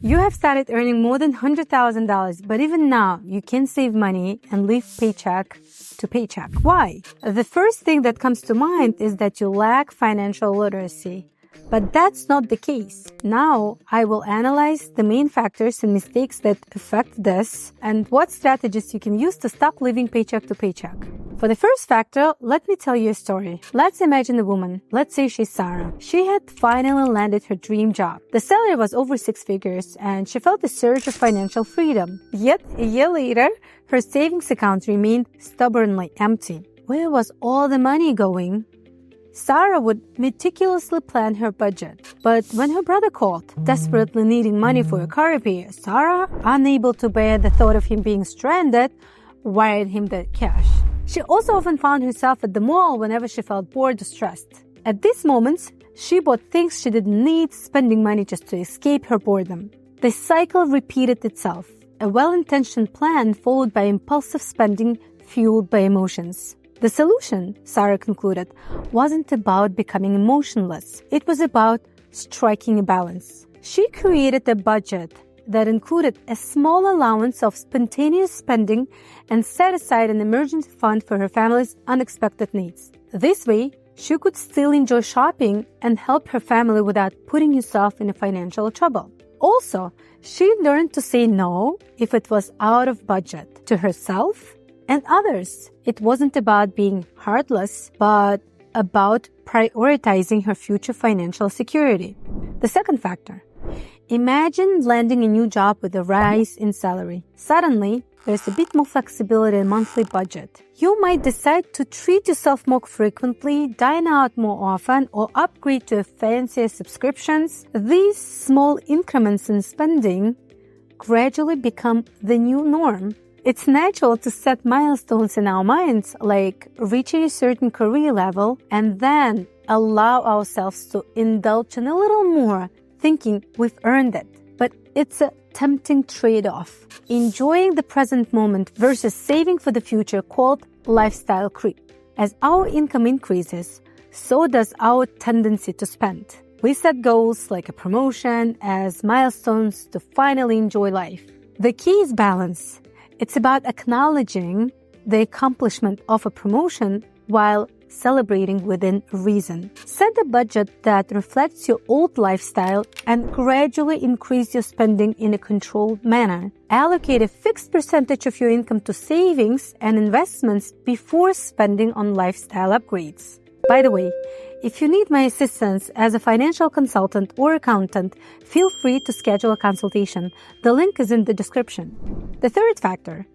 You have started earning more than $100,000, but even now, you can't save money and live paycheck to paycheck. Why? The first thing that comes to mind is that you lack financial literacy. But that's not the case. Now, I will analyze the main factors and mistakes that affect this and what strategies you can use to stop living paycheck to paycheck. For the first factor, let me tell you a story. Let's imagine a woman. Let's say she's Sarah. She had finally landed her dream job. The salary was over 6 figures and she felt a surge of financial freedom. Yet, a year later, her savings account remained stubbornly empty. Where was all the money going? Sarah would meticulously plan her budget. But when her brother called, desperately needing money for a car repair, Sarah, unable to bear the thought of him being stranded, wired him the cash. She also often found herself at the mall whenever she felt bored or stressed. At these moments, she bought things she didn't need, spending money just to escape her boredom. The cycle repeated itself. A well-intentioned plan followed by impulsive spending fueled by emotions. The solution, Sarah concluded, wasn't about becoming emotionless. It was about striking a balance. She created a budget that included a small allowance of spontaneous spending and set aside an emergency fund for her family's unexpected needs. This way, she could still enjoy shopping and help her family without putting herself in financial trouble. Also, she learned to say no if it was out of budget to herself and others. It wasn't about being heartless, but about prioritizing her future financial security. The second factor. Imagine landing a new job with a rise in salary. Suddenly, there's a bit more flexibility in monthly budget. You might decide to treat yourself more frequently, dine out more often, or upgrade to fancier subscriptions. These small increments in spending gradually become the new norm. It's natural to set milestones in our minds, like reaching a certain career level, and then allow ourselves to indulge in a little more, thinking we've earned it. But it's a tempting trade-off. Enjoying the present moment versus saving for the future, called lifestyle creep. As our income increases, so does our tendency to spend. We set goals like a promotion as milestones to finally enjoy life. The key is balance. It's about acknowledging the accomplishment of a promotion while celebrating within reason. Set a budget that reflects your old lifestyle and gradually increase your spending in a controlled manner. Allocate a fixed percentage of your income to savings and investments before spending on lifestyle upgrades. By the way, if you need my assistance as a financial consultant or accountant, feel free to schedule a consultation. The link is in the description. The third factor.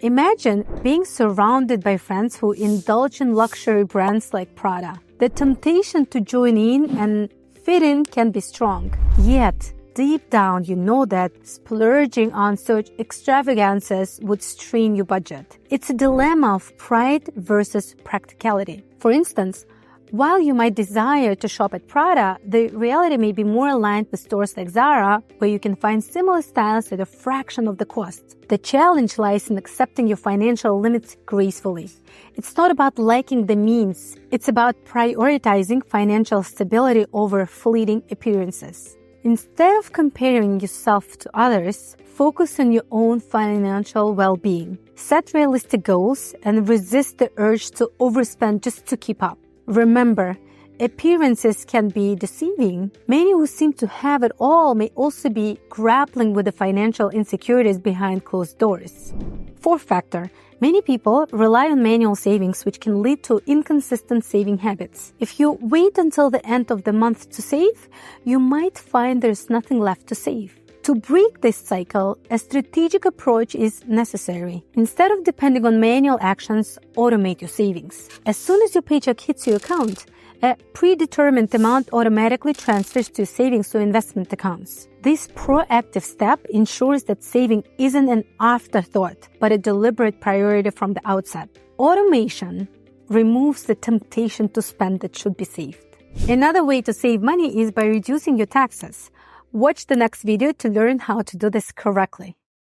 Imagine being surrounded by friends who indulge in luxury brands like Prada. The temptation to join in and fit in can be strong. Yet, deep down, you know that splurging on such extravagances would strain your budget. It's a dilemma of pride versus practicality. For instance, while you might desire to shop at Prada, the reality may be more aligned with stores like Zara, where you can find similar styles at a fraction of the cost. The challenge lies in accepting your financial limits gracefully. It's not about liking the means. It's about prioritizing financial stability over fleeting appearances. Instead of comparing yourself to others, focus on your own financial well-being. Set realistic goals and resist the urge to overspend just to keep up. Remember, appearances can be deceiving. Many who seem to have it all may also be grappling with the financial insecurities behind closed doors. Fourth factor. Many people rely on manual savings, which can lead to inconsistent saving habits. If you wait until the end of the month to save, you might find there's nothing left to save. To break this cycle, a strategic approach is necessary. Instead of depending on manual actions, automate your savings. As soon as your paycheck hits your account, a predetermined amount automatically transfers to your savings or investment accounts. This proactive step ensures that saving isn't an afterthought, but a deliberate priority from the outset. Automation removes the temptation to spend that should be saved. Another way to save money is by reducing your taxes. Watch the next video to learn how to do this correctly.